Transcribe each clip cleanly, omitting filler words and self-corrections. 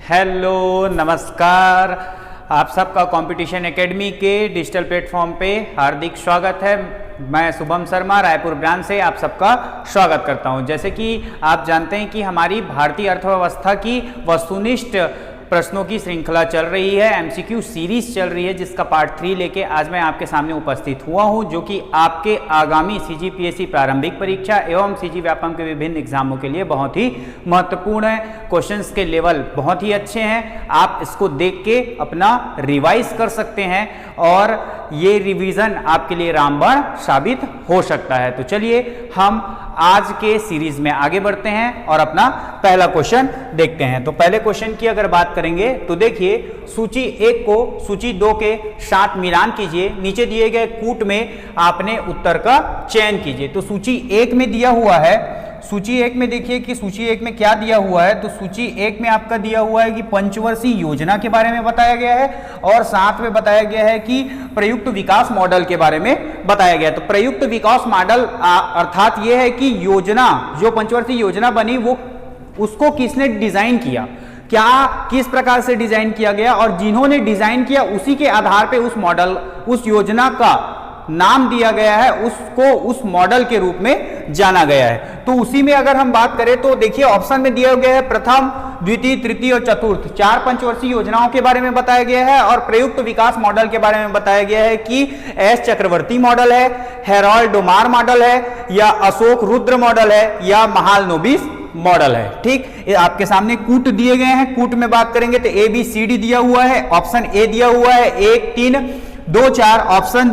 Hello नमस्कार, आप सबका कंपटीशन एकेडमी के डिजिटल प्लेटफॉर्म पे हार्दिक स्वागत है। मैं शुभम शर्मा रायपुर ब्रांच से आप सबका स्वागत करता हूं। जैसे कि आप जानते हैं कि हमारी भारतीय अर्थव्यवस्था की वस्तुनिष्ठ प्रश्नों की श्रृंखला चल रही है, एमसीक्यू सीरीज चल रही है, जिसका पार्ट 3 लेके आज मैं आपके सामने उपस्थित हुआ हूं, जो कि आपके आगामी सीजीपीएससी प्रारंभिक परीक्षा एवं सीजी व्यापम के विभिन्न एग्जामों के लिए बहुत ही महत्वपूर्ण है। क्वेश्चंस के लेवल बहुत ही अच्छे हैं, आप इसको देख के अपना रिवाइज कर सकते हैं और ये रिवीजन आपके लिए रामबाण साबित हो सकता है। तो चलिए हम आज के सीरीज में आगे बढ़ते हैं और अपना पहला क्वेश्चन देखते हैं। तो पहले क्वेश्चन की अगर बात करेंगे तो देखिए, सूची 1 को सूची 2 के साथ मिलान कीजिए, नीचे दिए गए कूट में आपने उत्तर का चयन कीजिए। तो सूची 1 में दिया हुआ है, सूची 1 में देखिए कि सूची 1 में क्या दिया हुआ है। तो सूची 1 में आपका दिया हुआ है कि पंचवर्षीय योजना के बारे में बताया गया है और साथ में बताया गया है कि प्रयुक्त विकास मॉडल के बारे में बताया गया है। तो प्रयुक्त विकास मॉडल अर्थात यह है कि योजना, जो पंचवर्षीय योजना बनी, वो उसको किसने डिजाइन किया, क्या किस प्रकार से डिजाइन किया गया, और जिन्होंने डिजाइन किया उसी के आधार पे उस मॉडल, उस योजना का नाम दिया गया है, उसको उस मॉडल के रूप में जाना गया है। तो उसी में अगर हम बात करें तो देखिए ऑप्शन में दिया गया है प्रथम, द्वितीय, तृतीय और चतुर्थ 4 पंचवर्षीय योजनाओं के बारे में बताया गया है और प्रयुक्त विकास मॉडल के बारे में बताया गया है कि एस चक्रवर्ती मॉडल है, हेरोल्ड डोमार मॉडल है, या अशोक रुद्र मॉडल है, या महालनोबिस मॉडल है। ठीक, आपके सामने कूट दिए गए हैं। कूट में बात करेंगे तो ए बी सी डी दिया हुआ है, ऑप्शन ए दिया हुआ है 1 3 2 4, ऑप्शन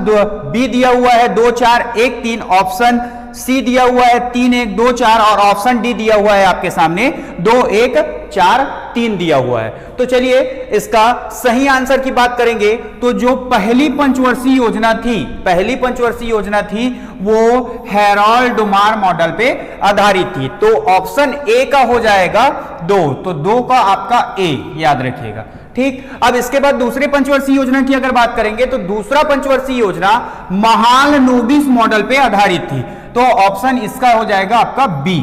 बी दिया हुआ है 2 4 1 3, ऑप्शन सी दिया हुआ है 3 1 2 4 और ऑप्शन डी दिया हुआ है आपके सामने 2 1 4 3 दिया हुआ है। तो चलिए इसका सही आंसर की बात करेंगे तो जो पहली पंचवर्षीय योजना थी, पहली पंचवर्षीय योजना थी वो हेरोल्ड डोमार मॉडल पे आधारित थी। तो ऑप्शन ए का हो जाएगा 2, तो 2 का आपका ए याद रखिएगा। ठीक, अब इसके बाद दूसरे पंचवर्षीय योजना की अगर बात करेंगे तो दूसरा पंचवर्षीय योजना महालनोबिस मॉडल पे आधारित थी, तो ऑप्शन इसका हो जाएगा आपका बी।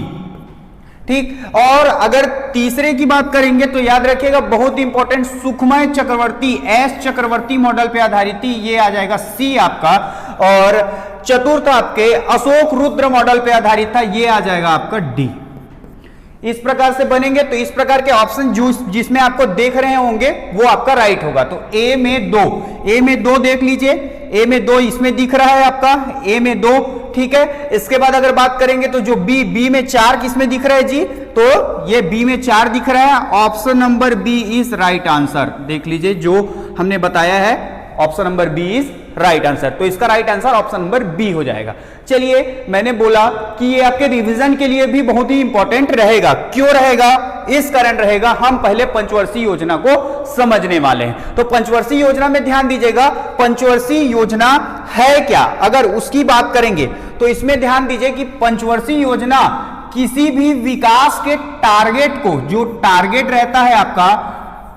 ठीक, और अगर तीसरे की बात करेंगे तो याद रखिएगा बहुत इंपॉर्टेंट, सुखमय चक्रवर्ती, एस चक्रवर्ती मॉडल पे आधारित थी, ये आ जाएगा सी आपका। और चतुर्थ आपके अशोक रुद्र मॉडल पे आधारित था, ये आ जाएगा आपका डी। इस प्रकार से बनेंगे तो इस प्रकार के ऑप्शन जिसमें आपको देख रहे होंगे वो आपका राइट होगा। तो ए में 2, ए में 2 देख लीजिए, ए में 2 इसमें दिख रहा है आपका, ए में 2। ठीक है, इसके बाद अगर बात करेंगे तो जो बी में 4 किसमें दिख रहा है जी, तो ये बी में 4 दिख रहा है, option number B is right answer. देख लीजिए जो हमने बताया है, option number B is right answer. तो इसका right answer option number B हो जाएगा। चलिए, मैंने बोला कि ये आपके रिवीजन के लिए भी बहुत ही इंपॉर्टेंट रहेगा। क्यों रहेगा? इस कारण रहेगा, हम पहले पंचवर्षीय योजना को समझने वाले हैं। तो पंचवर्षीय योजना में ध्यान दीजिएगा, पंचवर्षीय योजना है क्या, अगर उसकी बात करेंगे तो इसमें ध्यान दीजिए कि पंचवर्षीय योजना किसी भी विकास के टारगेट को, जो टारगेट रहता है आपका,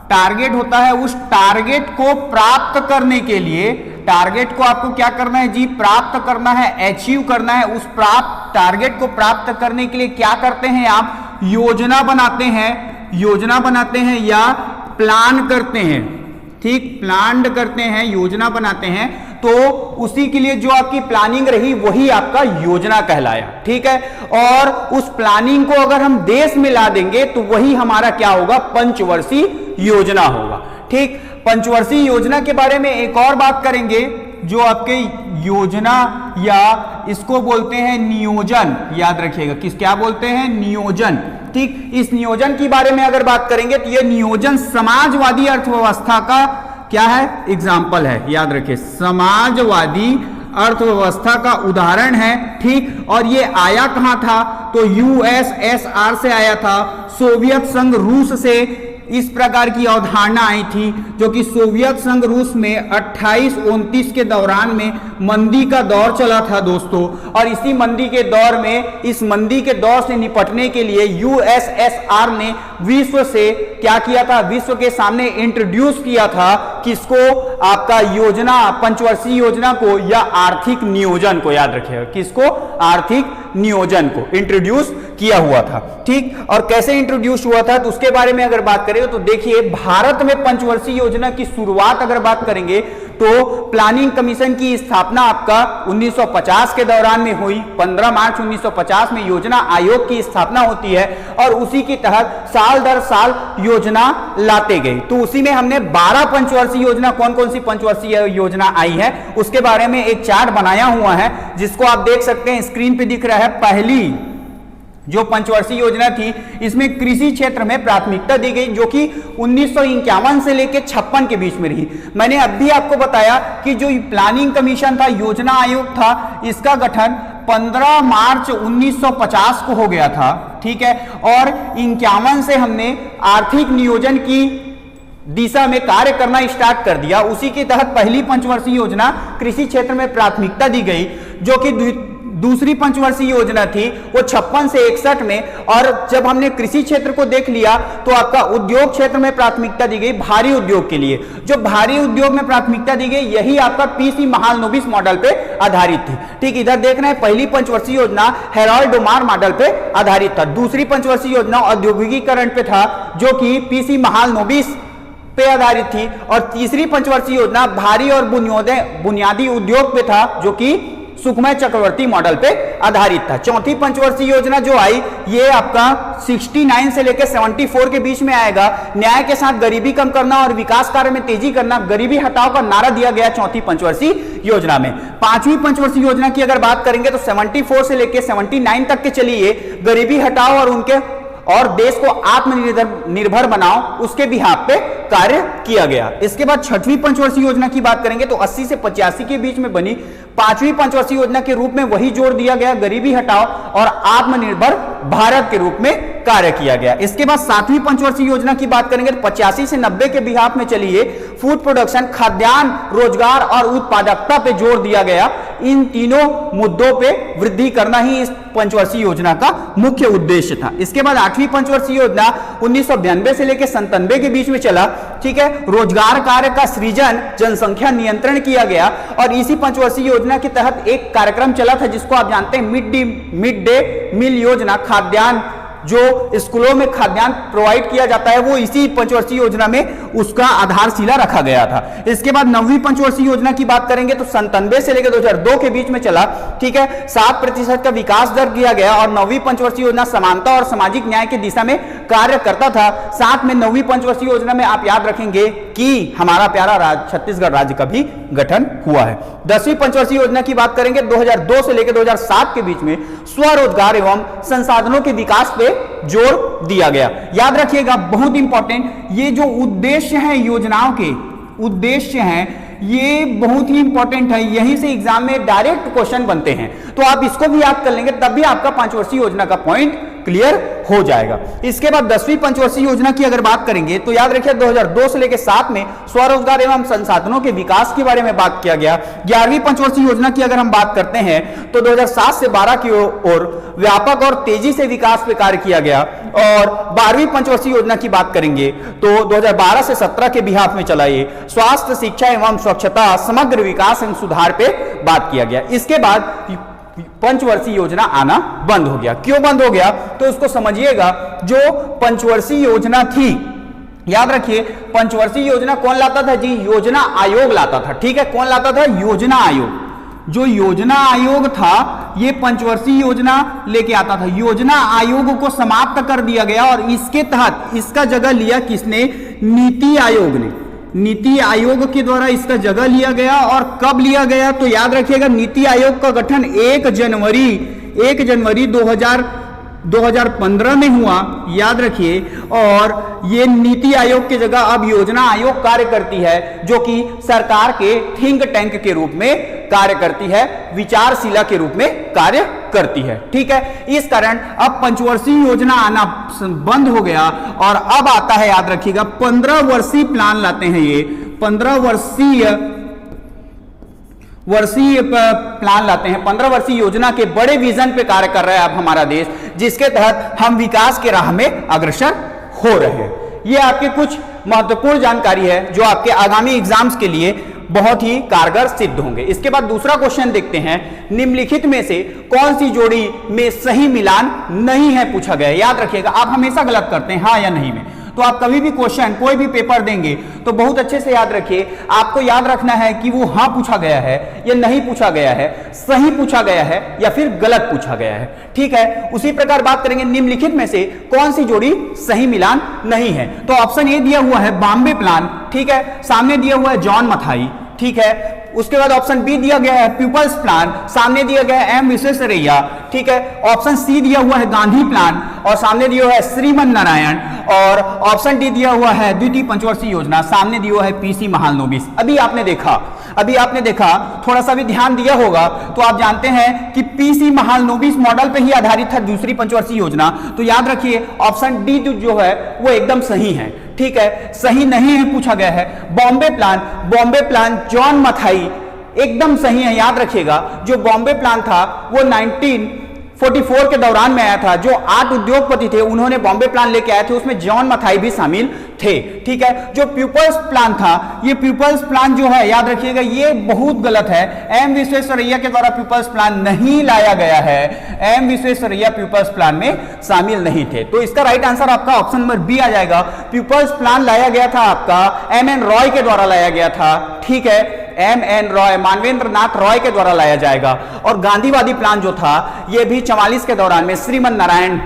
टारगेट होता है, उस टारगेट को प्राप्त करने के लिए, टारगेट को आपको क्या करना है जी, प्राप्त करना है, अचीव करना है। उस टारगेट को प्राप्त करने के लिए क्या करते हैं आप, योजना बनाते हैं, योजना बनाते हैं या प्लान करते हैं। ठीक, प्लान करते हैं, योजना बनाते हैं, तो उसी के लिए जो आपकी प्लानिंग रही वही आपका योजना कहलाया। ठीक है, और उस प्लानिंग को अगर हम देश में ला देंगे तो वही हमारा क्या होगा, पंचवर्षीय योजना होगा। ठीक, पंचवर्षीय योजना के बारे में एक और बात करेंगे, जो आपके योजना या इसको बोलते हैं नियोजन, याद रखिएगा, क्या बोलते हैं, नियोजन। ठीक, इस नियोजन के बारे में अगर बात करेंगे तो यह नियोजन समाजवादी अर्थव्यवस्था का क्या है, एग्जाम्पल है, याद रखिए, समाजवादी अर्थव्यवस्था का उदाहरण है। ठीक, और ये आया कहां था, तो यूएसएसआर से आया था, सोवियत संघ रूस से इस प्रकार की अवधारणा आई थी, जो कि सोवियत संघ रूस में 28-29 के दौरान में मंदी का दौर चला था दोस्तों, और इसी मंदी के दौर में, इस मंदी के दौर से निपटने के लिए यूएसएसआर ने विश्व से क्या किया था, विश्व के सामने इंट्रोड्यूस किया था किसको, आपका योजना, पंचवर्षीय योजना को या आर्थिक नियोजन को, याद रखिएगा, किसको, आर्थिक नियोजन को इंट्रोड्यूस किया हुआ था। ठीक, और कैसे इंट्रोड्यूस हुआ था तो उसके बारे में अगर बात करें तो देखिए, भारत में पंचवर्षीय योजना की शुरुआत अगर बात करेंगे तो प्लानिंग कमीशन की स्थापना आपका 1950 के दौरान में हुई। 15 मार्च 1950 में योजना आयोग की स्थापना होती है और उसी के तहत साल दर साल योजना लाते गए। तो उसी में हमने 12 पंचवर्षीय योजना, कौन कौन सी पंचवर्षीय योजना आई है उसके बारे में एक चार्ट बनाया हुआ है, जिसको आप देख सकते हैं, स्क्रीन पे दिख रहा है। पहली जो पंचवर्षीय योजना थी, इसमें कृषि क्षेत्र में प्राथमिकता दी गई, जो कि 1951 से लेकर 56 के बीच में रही। मैंने अभी आपको बताया कि जो प्लानिंग कमीशन था, योजना आयोग था, इसका गठन 15 मार्च 1950 को हो गया था। ठीक है, और 51 से हमने आर्थिक नियोजन की दिशा में कार्य करना स्टार्ट कर दिया। उसी के तहत पहली पंचवर्षीय योजना कृषि क्षेत्र में प्राथमिकता दी गई, जो कि दूसरी पंचवर्षीय योजना थी वो 56 से 61 में। और जब हमने कृषि क्षेत्र को देख लिया तो आपका उद्योग क्षेत्र में प्राथमिकता दी गई भारी उद्योग के लिए। जो भारी उद्योग में प्राथमिकता दी गई, यही आपका पीसी महालनोबिस मॉडल पे आधारित थी। ठीक, इधर देख रहे हैं, पहली पंचवर्षीय योजना हेरोल्ड डोमार मॉडल पे आधारित था। दूसरी पंचवर्षीय योजना औद्योगिकीकरण पे था, जो कि पीसी महालनोबिस पे आधारित थी। और तीसरी पंचवर्षीय योजना भारी और बुनियादी उद्योग पे था, जो कि सुखमय चक्रवर्ती मॉडल पे आधारित था। चौथी पंचवर्षीय योजना जो आई, ये आपका 69 से लेकर 74 के बीच में आएगा। न्याय के साथ गरीबी कम करना और विकास कार्य में तेजी करना, गरीबी हटाओ का नारा दिया गया चौथी पंचवर्षीय योजना में। पांचवी पंचवर्षीय योजना की अगर बात करेंगे तो 74 से लेकर 79 तक के चलिए, गरीबी हटाओ और देश को आत्मनिर्भर बनाओ, उसके बिहाफ पे कार्य किया गया। इसके बाद छठवीं पंचवर्षीय योजना की बात करेंगे तो 80 से 85 के बीच में बनी। पांचवी पंचवर्षीय योजना के रूप में वही जोड़ दिया गया, गरीबी हटाओ और आत्मनिर्भर भारत के रूप में कार्य किया गया। इसके बाद सातवीं पंचवर्षीय योजना की बात करेंगे तो 85 से 90 के बिहाफ में चलिए, फूड प्रोडक्शन, खाद्यान्न, रोजगार और उत्पादकता पे जोर दिया गया। इन तीनों मुद्दों पे वृद्धि करना ही इस पंचवर्षीय योजना का मुख्य उद्देश्य था। इसके बाद आठवीं पंचवर्षीय योजना 1992 से लेकर 97 के बीच में चला। ठीक है, रोजगार कार्य का सृजन, जनसंख्या नियंत्रण किया गया। और इसी पंचवर्षीय योजना के तहत एक कार्यक्रम चला था जिसको आप जानते हैं मिड डे मील योजना। खाद्यान्न, जो स्कूलों में खाद्यान्न प्रोवाइड किया जाता है, वो इसी पंचवर्षीय योजना में उसका आधारशिला रखा गया था। इसके बाद नौवीं पंचवर्षीय योजना की बात करेंगे तो 97 से लेकर 2002 के बीच में चला। ठीक है, 7% का विकास दर दिया गया और नौवीं पंचवर्षीय योजना समानता और सामाजिक न्याय की दिशा में कार्य करता था। साथ में नौवीं पंचवर्षीय योजना में आप याद रखेंगे कि हमारा प्यारा छत्तीसगढ़ राज्य का भी गठन हुआ है। 10वीं पंचवर्षीय योजना की बात करेंगे 2002 से लेकर 2007 के बीच में स्वरोजगार एवं संसाधनों के विकास पे जोर दिया गया। याद रखिएगा, बहुत इंपॉर्टेंट, ये जो उद्देश्य हैं योजनाओं के, उद्देश्य हैं, ये बहुत ही इंपॉर्टेंट है। यहीं से एग्जाम में डायरेक्ट क्वेश्चन बनते हैं, तो आप इसको भी याद कर लेंगे, तब भी आपका पंचवर्षीय योजना का पॉइंट क्लियर हो जाएगा। इसके बाद 10वीं पंचवर्षीय योजना की अगर बात करेंगे तो याद रखिए 2002 से लेकर 7 में स्वरोजगार एवं संसाधनों के विकास के बारे में बात किया गया। 11वीं पंचवर्षीय योजना की अगर हम बात करते हैं तो 2007 से 12 की ओर व्यापक और तेजी से विकास पे कार्य किया गया। और 12वीं पंचवर्षीय योजना की बात करेंगे तो 2012 से 17 के बिहाफ में चला। ये स्वास्थ्य, शिक्षा एवं स्वच्छता, समग्र विकास एवं सुधार पे बात किया गया। इसके बाद पंचवर्षीय योजना आना बंद हो गया। क्यों बंद हो गया तो उसको समझिएगा। जो पंचवर्षीय योजना थी, याद रखिए, पंचवर्षीय योजना कौन लाता था जी? योजना आयोग लाता था। ठीक है, कौन लाता था? योजना आयोग। जो योजना आयोग था ये पंचवर्षीय योजना लेके आता था। योजना आयोग को समाप्त कर दिया गया और इसके तहत इसका जगह लिया किसने? नीति आयोग ने। नीति आयोग के द्वारा इसका जगह लिया गया। और कब लिया गया तो याद रखिएगा, नीति आयोग का गठन 1 जनवरी 2015 में हुआ, याद रखिए। और ये नीति आयोग की जगह अब योजना आयोग कार्य करती है, जो कि सरकार के थिंक टैंक के रूप में कार्य करती है, विचारशिला के रूप में कार्य करती है। ठीक है, इस कारण अब पंचवर्षीय योजना आना बंद हो गया और अब आता है, याद रखिएगा, 15 वर्षीय प्लान लाते हैं। ये 15 वर्षीय प्लान लाते हैं। 15 वर्षीय योजना के बड़े विजन पे कार्य कर रहा है अब हमारा देश, जिसके तहत हम विकास के राह में अग्रसर हो रहे हैं। ये आपके कुछ महत्वपूर्ण जानकारी है जो आपके आगामी एग्जाम्स के लिए बहुत ही कारगर सिद्ध होंगे। इसके बाद दूसरा क्वेश्चन देखते हैं, निम्नलिखित में से कौन सी जोड़ी में सही मिलान नहीं है पूछा गया है। याद रखिएगा, आप हमेशा गलत करते हैं हाँ या नहीं में, तो आप कभी भी क्वेश्चन कोई भी पेपर देंगे तो बहुत अच्छे से याद रखिए, आपको याद रखना है कि वो हाँ पूछा गया है या नहीं पूछा गया है, सही पूछा गया है या फिर गलत पूछा गया है। ठीक है, उसी प्रकार बात करेंगे निम्नलिखित में से कौन सी जोड़ी सही मिलान नहीं है। तो ऑप्शन ए दिया हुआ है बॉम्बे प्लान, ठीक है, सामने दिया हुआ है जॉन मथाई, ठीक है। उसके बाद ऑप्शन बी दिया गया है पीपल्स प्लान, सामने दिया गया है एम विश्वेश्वरैया, ठीक है। ऑप्शन सी दिया हुआ है गांधी प्लान और सामने दिया हुआ है श्रीमन नारायण, और ऑप्शन डी दिया हुआ है द्वितीय पंचवर्षीय योजना, सामने दिया हुआ है पीसी महालनोबिस। अभी आपने देखा, थोड़ा सा भी ध्यान दिया होगा तो आप जानते हैं कि पीसी महालनोबिस मॉडल पे ही आधारित है दूसरी पंचवर्षीय योजना। तो याद रखिए ऑप्शन डी जो है वो एकदम सही है, ठीक है। सही नहीं है पूछा गया है बॉम्बे प्लान जॉन मथाई एकदम सही है। याद रखिएगा, जो बॉम्बे प्लान था वो 1944 के दौरान में आया था। जो 8 उद्योगपति थे उन्होंने बॉम्बे प्लान लेके आए थे, उसमें जॉन मथाई भी शामिल थे, ठीक है। जो पीपल्स प्लान था, ये पीपल्स प्लान जो है याद रखिएगा ये बहुत गलत है। एम विश्वेश्वरैया के द्वारा पीपल्स प्लान नहीं लाया गया है, एम विश्वेश्वरैया पीपल्स प्लान में शामिल नहीं थे। तो इसका राइट आंसर आपका ऑप्शन नंबर बी आ जाएगा। पीपल्स प्लान लाया गया था आपका एम.एन. रॉय के द्वारा लाया गया था, ठीक है। एम.एन. रॉय, मानवेंद्र नाथ रॉय के द्वारा लाया जाएगा। और गांधीवादी प्लान जो था यह भी 44 के दौरान में श्रीमन नारायण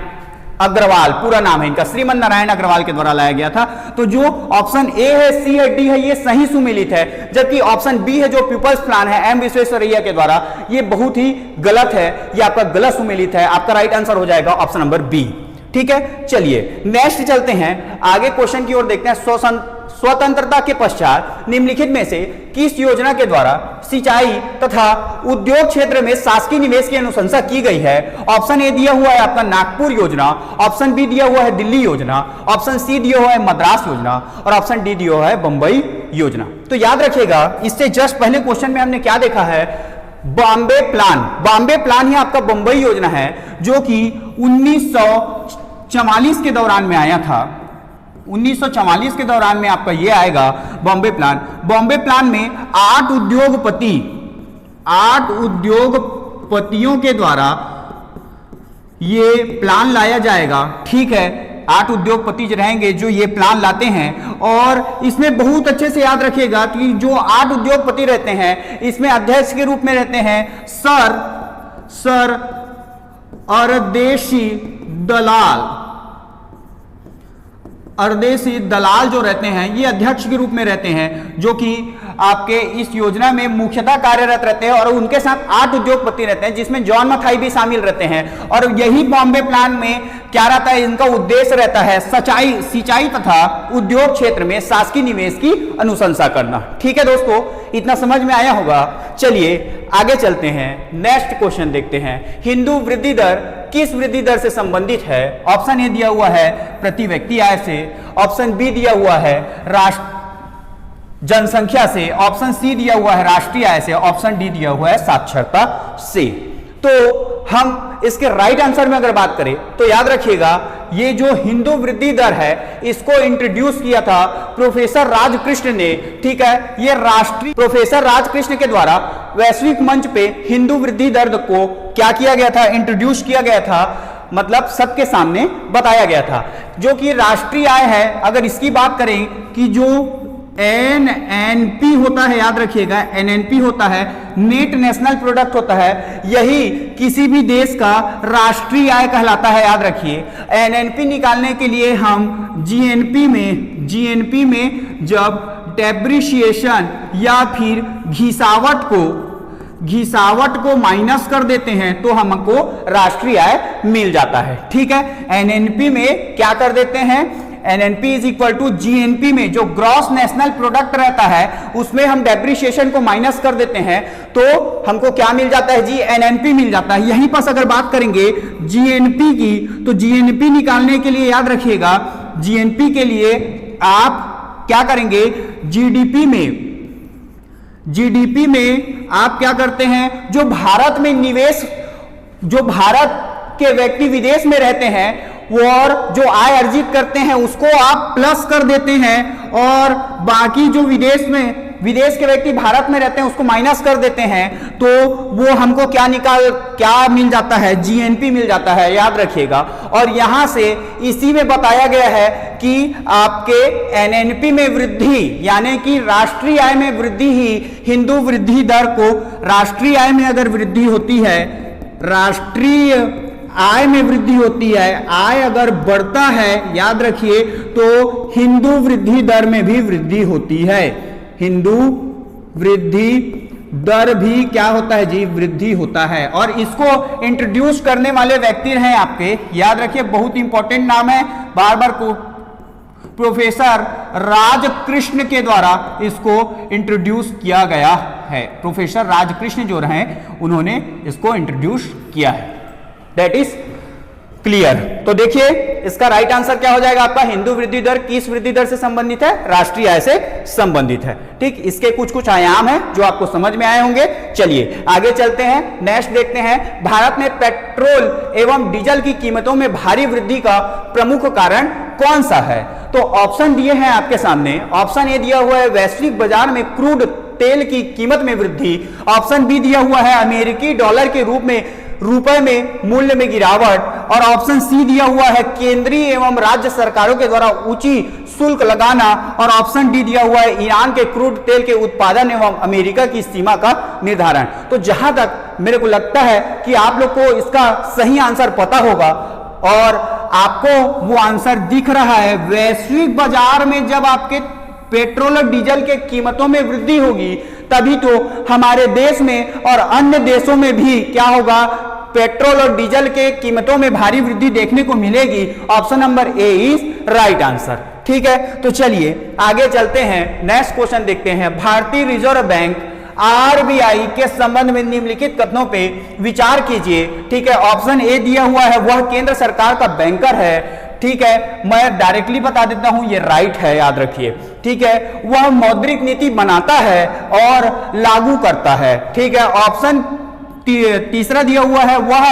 अग्रवाल, पूरा नाम है इनका, श्रीमन नारायण अग्रवाल के द्वारा लाया गया था। तो जो ऑप्शन ए है, सी है, डी है, ये सही सुमेलित है, जबकि ऑप्शन बी है जो पीपल्स प्लान है एम विश्वेश्वरैया के द्वारा, ये बहुत ही गलत है, ये आपका गलत सुमेलित है। आपका राइट आंसर हो जाएगा ऑप्शन नंबर बी, ठीक है। चलिए नेक्स्ट चलते हैं, आगे क्वेश्चन की ओर देखते हैं। स्वतंत्रता के पश्चात निम्नलिखित में से किस योजना के द्वारा सिंचाई तथा उद्योग क्षेत्र में शासकीय निवेश की अनुशंसा की गई है। ऑप्शन ए दिया हुआ है आपका नागपुर योजना, ऑप्शन बी दिया हुआ है दिल्ली योजना, ऑप्शन सी दिया हुआ है मद्रास योजना और ऑप्शन डी दिया हुआ है बंबई योजना। तो याद रखिएगा, इससे जस्ट पहले क्वेश्चन में हमने क्या देखा है, बॉम्बे प्लान ही आपका बंबई योजना है, जो कि 1944 के दौरान में आया था। 1944 के दौरान में आपका ये आएगा बॉम्बे प्लान में 8 उद्योगपतियों के द्वारा ये प्लान लाया जाएगा, ठीक है। 8 उद्योगपति रहेंगे जो ये प्लान लाते हैं, और इसमें बहुत अच्छे से याद रखिएगा कि जो 8 उद्योगपति रहते हैं इसमें अध्यक्ष के रूप में रहते हैं सर अर्देशी दलाल जो रहते हैं ये अध्यक्ष के रूप में रहते हैं, जो कि आपके इस योजना में मुख्यतः कार्यरत रहते हैं। और उनके साथ 8 उद्योगपति रहते हैं जिसमें जॉन मथाई भी शामिल रहते हैं। और यही बॉम्बे प्लान में क्या रहता है, इनका उद्देश्य रहता है सिंचाई तथा उद्योग क्षेत्र में शासकीय निवेश की अनुशंसा करना। ठीक है दोस्तों, इतना समझ में आया होगा। चलिए आगे चलते हैं, नेक्स्ट क्वेश्चन देखते हैं। हिंदू वृद्धि दर किस वृद्धि दर से संबंधित है। ऑप्शन ए दिया हुआ है प्रति व्यक्ति आय से, ऑप्शन बी दिया हुआ है जनसंख्या से, ऑप्शन सी दिया हुआ है राष्ट्रीय आय से, ऑप्शन डी दिया हुआ है साक्षरता से। तो हम इसके राइट आंसर में अगर बात करें तो याद रखिएगा, ये जो हिंदू वृद्धि दर है इसको इंट्रोड्यूस किया था प्रोफेसर राजकृष्ण ने, ठीक है। ये राष्ट्रीय प्रोफेसर राजकृष्ण के द्वारा वैश्विक मंच पे हिंदू वृद्धि दर को क्या किया गया था, इंट्रोड्यूस किया गया था, मतलब सबके सामने बताया गया था। जो कि राष्ट्रीय आय है, अगर इसकी बात करें कि जो एनएनपी होता है, याद रखिएगा एनएनपी होता है, नेट नेशनल प्रोडक्ट होता है, यही किसी भी देश का राष्ट्रीय आय कहलाता है। याद रखिए, एनएनपी निकालने के लिए हम जीएनपी में जब डेप्रिसिएशन या फिर घिसावट को माइनस कर देते हैं तो हमको राष्ट्रीय आय मिल जाता है। ठीक है, एनएनपी में क्या कर देते हैं, NNP is equal to GNP में जो ग्रॉस नेशनल प्रोडक्ट रहता है उसमें हम डेप्रिसिएशन को माइनस कर देते हैं तो हमको क्या मिल जाता है जी, एनएनपी मिल जाता है। यहीं पर अगर बात करेंगे जीएनपी की, तो जीएनपी निकालने के लिए याद रखिएगा, जीएनपी के लिए आप क्या करेंगे, जीडीपी में आप क्या करते हैं, जो भारत में निवेश, जो भारत के व्यक्ति विदेश में रहते हैं वो और जो आय अर्जित करते हैं उसको आप प्लस कर देते हैं, और बाकी जो विदेश में विदेश के व्यक्ति भारत में रहते हैं उसको माइनस कर देते हैं तो वो हमको क्या मिल जाता है, जीएनपी मिल जाता है, याद रखिएगा। और यहां से इसी में बताया गया है कि आपके एनएनपी में वृद्धि यानी कि राष्ट्रीय आय में वृद्धि ही हिंदू वृद्धि दर को, राष्ट्रीय आय में अगर वृद्धि होती है, राष्ट्रीय आय में वृद्धि होती है, आय अगर बढ़ता है, याद रखिए, तो हिंदू वृद्धि दर में भी वृद्धि होती है। हिंदू वृद्धि दर भी क्या होता है जी, वृद्धि होता है। और इसको इंट्रोड्यूस करने वाले व्यक्ति हैं आपके, याद रखिए, बहुत इंपॉर्टेंट नाम है, बार बार को प्रोफेसर राजकृष्ण के द्वारा इसको इंट्रोड्यूस किया गया है। प्रोफेसर राजकृष्ण जो रहे उन्होंने इसको इंट्रोड्यूस किया है। That is clear. तो देखिए इसका राइट आंसर क्या हो जाएगा आपका, हिंदू वृद्धि दर किस वृद्धि दर से संबंधित है, राष्ट्रीय आय से संबंधित है। ठीक, इसके कुछ कुछ आयाम हैं जो आपको समझ में आए होंगे। चलिए आगे चलते हैं, नेक्स्ट देखते हैं, भारत में पेट्रोल एवं डीजल की कीमतों में भारी वृद्धि का प्रमुख कारण कौन सा है? तो ऑप्शन दिए हैं आपके सामने। ऑप्शन ए दिया हुआ है वैश्विक बाजार में क्रूड तेल की कीमत में वृद्धि। ऑप्शन बी दिया हुआ है अमेरिकी डॉलर के रूप में रुपए में मूल्य में गिरावट। और ऑप्शन सी दिया हुआ है केंद्रीय एवं राज्य सरकारों के द्वारा ऊंची शुल्क लगाना। और ऑप्शन डी दिया हुआ है ईरान के क्रूड तेल के उत्पादन एवं अमेरिका की सीमा का निर्धारण। तो जहां तक मेरे को लगता है कि आप लोग को इसका सही आंसर पता होगा और आपको वो आंसर दिख रहा है। वैश्विक बाजार में जब आपके पेट्रोल और डीजल के कीमतों में वृद्धि होगी तभी तो हमारे देश में और अन्य देशों में भी क्या होगा, पेट्रोल और डीजल के कीमतों में भारी वृद्धि देखने को मिलेगी। Option number A is right answer. ठीक है, तो चलिए आगे चलते हैं, नेक्स्ट क्वेश्चन देखते हैं। भारतीय रिजर्व बैंक आरबीआई के संबंध में निम्नलिखित कथनों पे विचार कीजिए। ठीक है, ऑप्शन ए दिया हुआ है वह केंद्र सरकार का बैंकर है। ठीक है, मैं डायरेक्टली बता देता हूं ये राइट है, याद रखिए। ठीक है, वह मौद्रिक नीति बनाता है और लागू करता है। ठीक है, ऑप्शन तीसरा दिया हुआ है वह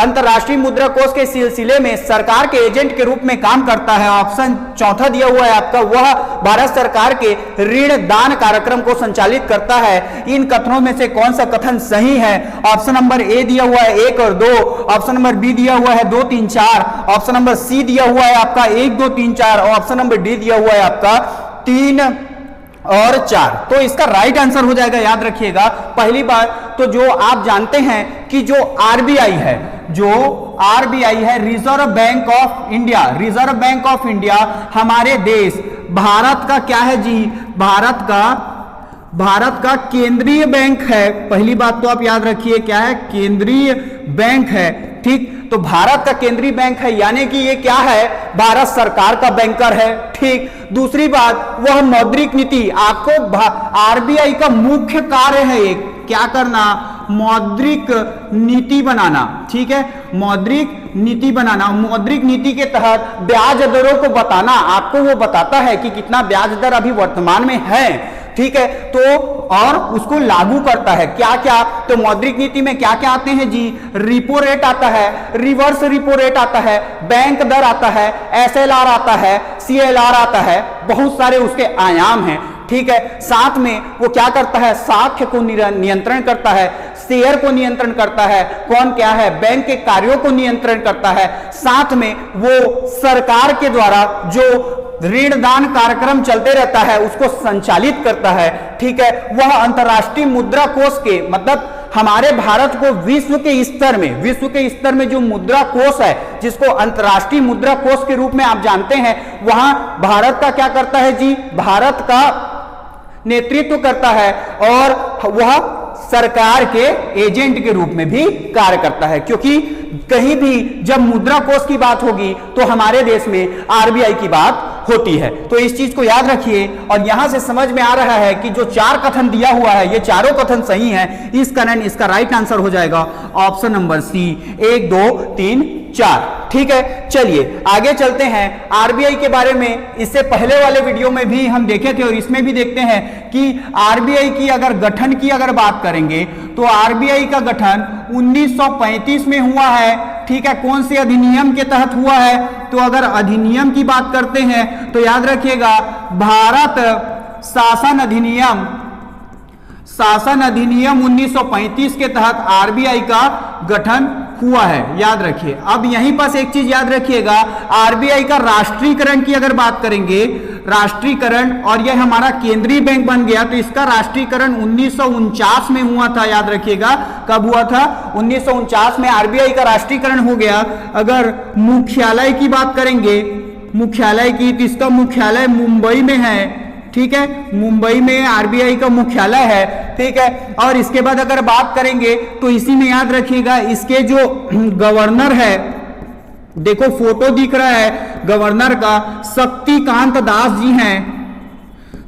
अंतरराष्ट्रीय मुद्रा कोष के सिलसिले में सरकार के एजेंट के रूप में काम करता है। ऑप्शन चौथा दिया हुआ है आपका वह भारत सरकार के ऋण दान कार्यक्रम को संचालित करता है। इन कथनों में से कौन सा कथन सही है? ऑप्शन नंबर ए दिया हुआ है 1 और 2, ऑप्शन नंबर बी दिया हुआ है 2, 3, 4, ऑप्शन नंबर सी दिया हुआ है आपका 1, 2, 3, 4 और ऑप्शन नंबर डी दिया हुआ है आपका 3 और 4। तो इसका राइट आंसर हो जाएगा, याद रखिएगा। पहली बात तो जो आप जानते हैं कि जो आरबीआई है, जो आरबीआई है reserve bank of India, reserve bank of India हमारे देश भारत का क्या है जी, भारत का केंद्रीय बैंक है। पहली बात तो आप याद रखिए क्या है, केंद्रीय बैंक है। ठीक, तो भारत का केंद्रीय बैंक है यानी कि ये क्या है, भारत सरकार का बैंकर है। ठीक, दूसरी बात वह मौद्रिक नीति, आपको आरबीआई का मुख्य कार्य है एक क्या करना, मौद्रिक नीति बनाना। ठीक है, मौद्रिक नीति बनाना, मौद्रिक नीति के तहत ब्याज दरों को बताना, आपको वो बताता है कि कितना ब्याज दर अभी वर्तमान में है। ठीक है, तो और उसको लागू करता है क्या क्या, तो मौद्रिक नीति में क्या क्या आते हैं जी, रिपो रेट आता है, रिवर्स रिपो रेट आता है, बैंक दर आता है, एसएलआर आता है, सीएलआर आता है, बहुत सारे उसके आयाम हैं। ठीक है, साथ में वो क्या करता है, साख्य को नियंत्रण करता है, शेयर को नियंत्रण करता है, कौन क्या है, बैंक के कार्यों को नियंत्रण करता है, साथ में वो सरकार के द्वारा जो ऋण दान कार्यक्रम चलते रहता है उसको संचालित करता है। ठीक है, वह अंतरराष्ट्रीय मुद्रा कोष के मतलब हमारे भारत को विश्व के स्तर में जो मुद्रा कोष है जिसको अंतरराष्ट्रीय मुद्रा कोष के रूप में आप जानते हैं, वहां भारत का क्या करता है जी, भारत का नेतृत्व करता है और वह सरकार के एजेंट के रूप में भी कार्य करता है। क्योंकि कहीं भी जब मुद्रा कोष की बात होगी तो हमारे देश में आरबीआई की बात होती है। तो इस चीज को याद रखिए और यहां से समझ में आ रहा है कि जो 4 कथन दिया हुआ है ये चारों कथन सही हैं। इस कारण इसका राइट आंसर हो जाएगा ऑप्शन नंबर सी, 1, 2, 3, 4। ठीक है, चलिए आगे चलते हैं। आरबीआई के बारे में इससे पहले वाले वीडियो में भी हम देखे थे और इसमें भी देखते हैं कि आरबीआई की अगर गठन की अगर बात करेंगे तो आरबीआई का गठन 1935 में हुआ है। ठीक है, कौन से अधिनियम के तहत हुआ है, तो अगर अधिनियम की बात करते हैं तो याद रखिएगा भारत शासन अधिनियम 1935 के तहत आरबीआई का गठन हुआ है, याद रखिए। अब यहीं पास एक चीज याद रखिएगा, आरबीआई का राष्ट्रीयकरण की अगर बात करेंगे, राष्ट्रीयकरण, और यह हमारा केंद्रीय बैंक बन गया, तो इसका राष्ट्रीयकरण 1949 में हुआ था, याद रखिएगा। कब हुआ था? 1949 में आरबीआई का राष्ट्रीयकरण हो गया। अगर मुख्यालय की बात करेंगे, मुख्यालय की, तो इसका मुख्यालय मुंबई में है, ठीक है, मुंबई में आरबीआई का मुख्यालय है, ठीक है। और इसके बाद अगर बात करेंगे तो इसी में याद रखिएगा, इसके जो गवर्नर है, देखो फोटो दिख रहा है गवर्नर का, शक्तिकांत दास जी हैं,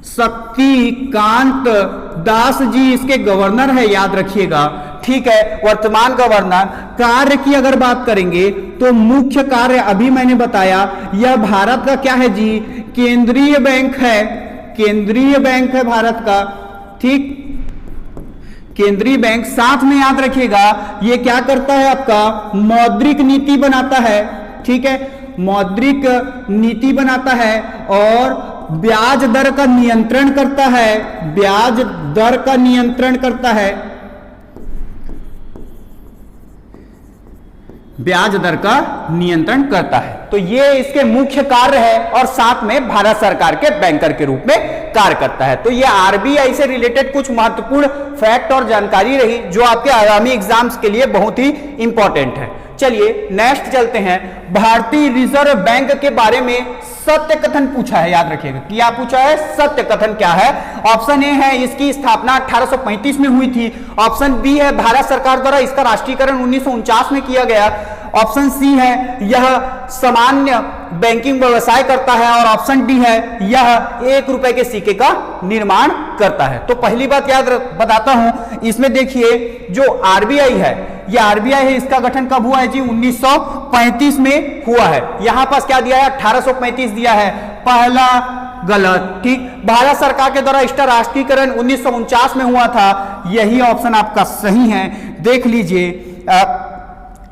शक्तिकांत दास जी इसके गवर्नर है, याद रखिएगा, ठीक है। वर्तमान गवर्नर। कार्य की अगर बात करेंगे तो मुख्य कार्य अभी मैंने बताया, यह भारत का क्या है जी? केंद्रीय बैंक है, केंद्रीय बैंक है भारत का, ठीक, केंद्रीय बैंक। साथ में याद रखिएगा ये क्या करता है? आपका मौद्रिक नीति बनाता है, ठीक है, मौद्रिक नीति बनाता है और ब्याज दर का नियंत्रण करता है, ब्याज दर का नियंत्रण करता है, ब्याज दर का नियंत्रण करता है। तो ये इसके मुख्य कार्य है और साथ में भारत सरकार के बैंकर के रूप में कार्य करता है। तो ये आरबीआई से रिलेटेड कुछ महत्वपूर्ण फैक्ट और जानकारी रही जो आपके आगामी एग्जाम्स के लिए बहुत ही इंपॉर्टेंट है। चलिए नेक्स्ट चलते हैं। भारतीय रिजर्व बैंक के बारे में सत्य कथन पूछा है, याद रखिएगा। क्या पूछा है? सत्य कथन क्या है? ऑप्शन ए है इसकी स्थापना 1835 में हुई थी, ऑप्शन बी है भारत सरकार द्वारा इसका राष्ट्रीयकरण 1949 में किया गया, ऑप्शन सी है यह सामान्य बैंकिंग व्यवसाय करता है, और ऑप्शन डी है यह 1 रुपए के सिक्के का निर्माण करता है। तो पहली बात याद बताता हूं, इसमें देखिए जो आरबीआई है, ये आरबीआई है, इसका गठन कब हुआ है जी? 1935 में हुआ है। यहां पास क्या दिया है? 1835 दिया है, पहला गलत, ठीक। भारत सरकार के द्वारा इसका राष्ट्रीयकरण 1949 में हुआ था, यही ऑप्शन आपका सही है। देख लीजिए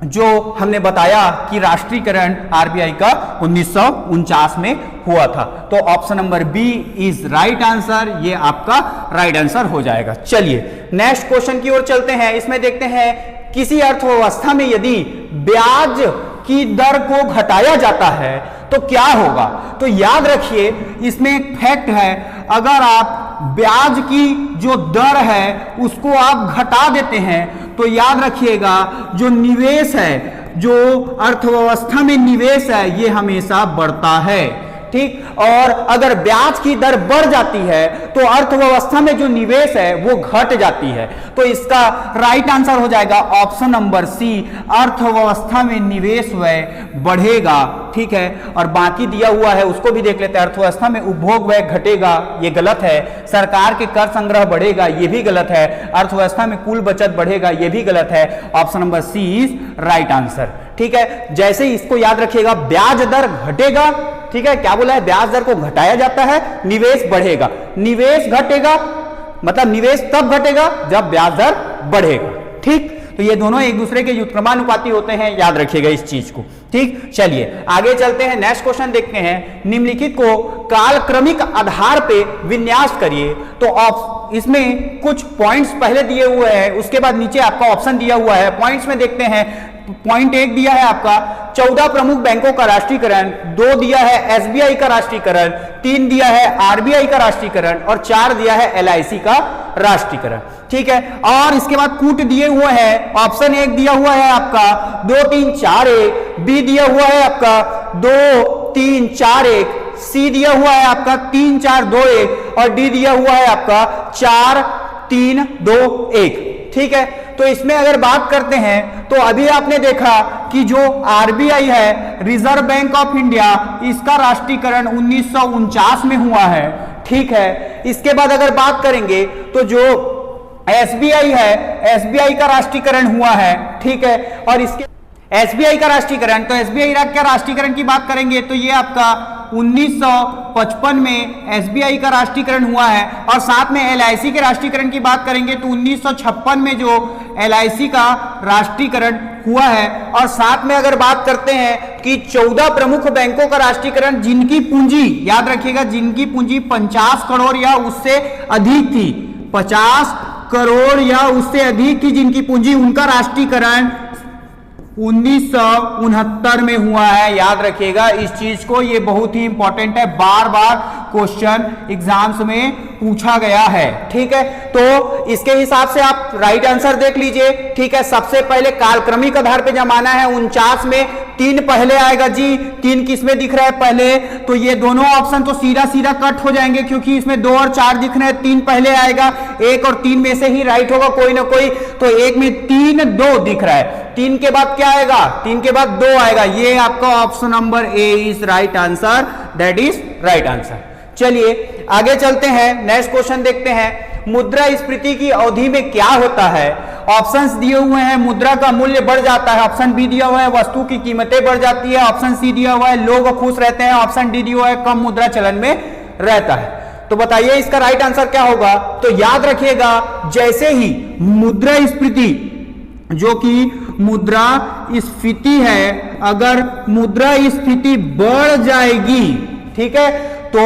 जो हमने बताया कि राष्ट्रीयकरण आरबीआई का 1949 में हुआ था, तो option number B is right answer, ये आपका राइट आंसर हो जाएगा। चलिए नेक्स्ट क्वेश्चन की ओर चलते हैं। इसमें देखते हैं किसी अर्थव्यवस्था में यदि ब्याज की दर को घटाया जाता है तो क्या होगा? तो याद रखिए इसमें एक फैक्ट है, अगर आप ब्याज की जो दर है उसको आप घटा देते हैं तो याद रखिएगा जो निवेश है, जो अर्थव्यवस्था में निवेश है, ये हमेशा बढ़ता है, ठीक। और अगर ब्याज की दर बढ़ जाती है तो अर्थव्यवस्था में जो निवेश है वो घट जाती है। तो इसका राइट आंसर हो जाएगा ऑप्शन नंबर सी, अर्थव्यवस्था में निवेश व्यय बढ़ेगा, ठीक है। और बाकी दिया हुआ है उसको भी देख लेते हैं। अर्थव्यवस्था में उपभोग व्यय घटेगा, ये गलत है। सरकार के कर संग्रह बढ़ेगा, ये भी गलत है। अर्थव्यवस्था में कुल बचत बढ़ेगा, ये भी गलत है। Option number C is right answer, ठीक है। जैसे इसको याद रखिएगा, ब्याज दर घटेगा, ठीक है। क्या बोला है? ब्याज दर को घटाया जाता है, निवेश बढ़ेगा। निवेश घटेगा मतलब निवेश तब घटेगा जब ब्याज दर बढ़ेगा, ठीक। तो ये दोनों एक दूसरे के व्युत्क्रमानुपाती होते हैं, याद रखिएगा इस चीज को, ठीक। चलिए आगे चलते हैं, नेक्स्ट क्वेश्चन देखते हैं। निम्नलिखित को कालक्रमिक आधार पे विन्यास करिए। तो इसमें कुछ पॉइंट्स पहले दिए हुए हैं, उसके बाद नीचे आपका ऑप्शन दिया हुआ है। पॉइंट्स में देखते हैं, पॉइंट 1 दिया है आपका 14 प्रमुख बैंकों का राष्ट्रीयकरण, 2 दिया है एसबीआई का राष्ट्रीयकरण, 3 दिया है आरबीआई का राष्ट्रीयकरण और 4 दिया है एलआईसी का राष्ट्रीयकरण, ठीक है। और इसके बाद कूट दिए हुए हैं। ऑप्शन 1 दिया हुआ है आपका 2 3 4 1, बी दिया हुआ है आपका 2 3 4 1, सी दिया हुआ है आपका 3 4 2 1 और डी दिया हुआ है आपका 4 3 2 1, ठीक है। तो इसमें अगर बात करते हैं तो अभी आपने देखा कि जो आरबीआई है, रिजर्व बैंक ऑफ इंडिया, इसका राष्ट्रीयकरण 1949 में हुआ है, ठीक है। इसके बाद अगर बात करेंगे तो जो एसबीआई है, एसबीआई का राष्ट्रीयकरण हुआ है, ठीक है। और इसके एसबीआई का राष्ट्रीयकरण, तो एसबीआई का राष्ट्रीयकरण की बात करेंगे तो ये आपका 1955 में एसबीआई का राष्ट्रीयकरण हुआ है। और साथ में एलआईसी के राष्ट्रीयकरण की बात करेंगे तो 1956 में जो एलआईसी का राष्ट्रीयकरण हुआ है। और साथ में अगर बात करते हैं कि 14 प्रमुख बैंकों का राष्ट्रीयकरण जिनकी पूंजी, याद रखिएगा, जिनकी पूंजी 50 करोड़ या उससे अधिक थी, 50 करोड़ या उससे अधिक की जिनकी पूंजी, उनका राष्ट्रीयकरण 1969 में हुआ है। याद रखिएगा इस चीज को, ये बहुत ही इंपॉर्टेंट है, बार बार क्वेश्चन एग्जाम्स में पूछा गया है। ठीक है, तो इसके हिसाब से आप राइट आंसर देख लीजिए। ठीक है, सबसे पहले कालक्रमिक आधार पे जमाना है, 49 में 3 पहले आएगा जी। 3 किसमें दिख रहा है पहले, तो ये दोनों ऑप्शन तो सीधा सीधा कट हो जाएंगे क्योंकि इसमें 2 और 4 दिख रहे हैं, 3 पहले आएगा, 1 और 3 में से ही राइट होगा कोई ना कोई। तो 1 में 3 2 दिख रहा है, 3 के बाद क्या आएगा, 3 के बाद 2 आएगा। ये आपका option number A is right answer, that is right answer. चलिए आगे चलते हैं, नेक्स्ट क्वेश्चन देखते हैं। मुद्रास्फीति की अवधि में क्या होता है? ऑप्शंस दिए हुए हैं, मुद्रा का मूल्य बढ़ जाता है, ऑप्शन बी दिया हुआ है वस्तु की कीमतें बढ़ जाती है, ऑप्शन सी दिया हुआ है लोग खुश रहते हैं, ऑप्शन डी दिया हुआ है कम मुद्रा चलन में रहता है। तो बताइए इसका राइट आंसर क्या होगा? तो याद रखिएगा, जैसे ही मुद्रास्फीति, जो कि मुद्रास्फीति है, अगर मुद्रास्फीति बढ़ जाएगी, ठीक है, तो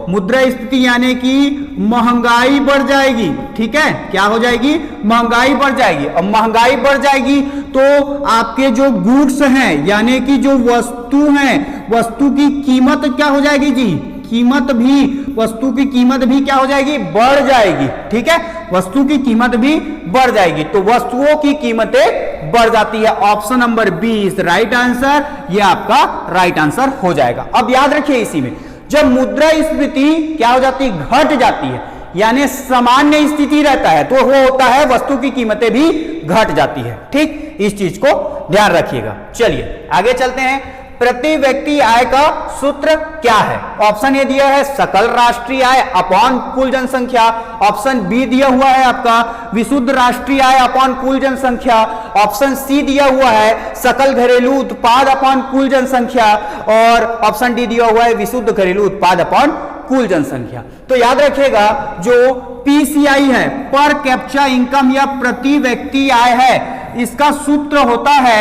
मुद्रास्फीति यानी कि महंगाई बढ़ जाएगी। ठीक है, क्या हो जाएगी? महंगाई बढ़ जाएगी। और महंगाई बढ़ जाएगी तो आपके जो गुड्स हैं, यानी कि जो वस्तु हैं, वस्तु की कीमत क्या हो जाएगी जी? कीमत भी, वस्तु की कीमत भी क्या हो जाएगी? बढ़ जाएगी। ठीक है, वस्तु की कीमत भी बढ़ जाएगी, तो वस्तुओं की कीमतें बढ़ जाती है। Option number B is right answer, ये आपका राइट आंसर हो जाएगा। अब याद रखिए, इसी में जब मुद्रास्फीति क्या हो जाती है? घट जाती है, यानी सामान्य स्थिति रहता है, तो वो होता है वस्तु की कीमतें भी घट जाती है। ठीक, इस चीज को ध्यान रखिएगा। चलिए आगे चलते हैं। प्रति व्यक्ति आय का सूत्र क्या है? ऑप्शन ए दिया है सकल राष्ट्रीय आय अपॉन कुल जनसंख्या, ऑप्शन बी दिया हुआ है आपका विशुद्ध राष्ट्रीय आय अपॉन कुल जनसंख्या, ऑप्शन सी दिया हुआ है सकल घरेलू उत्पाद अपॉन कुल जनसंख्या, और ऑप्शन डी दिया हुआ है विशुद्ध घरेलू उत्पाद अपॉन कुल जनसंख्या। तो याद रखिएगा, जो पीसीआई है, पर कैप्चा इनकम या प्रति व्यक्ति आय है, इसका सूत्र होता है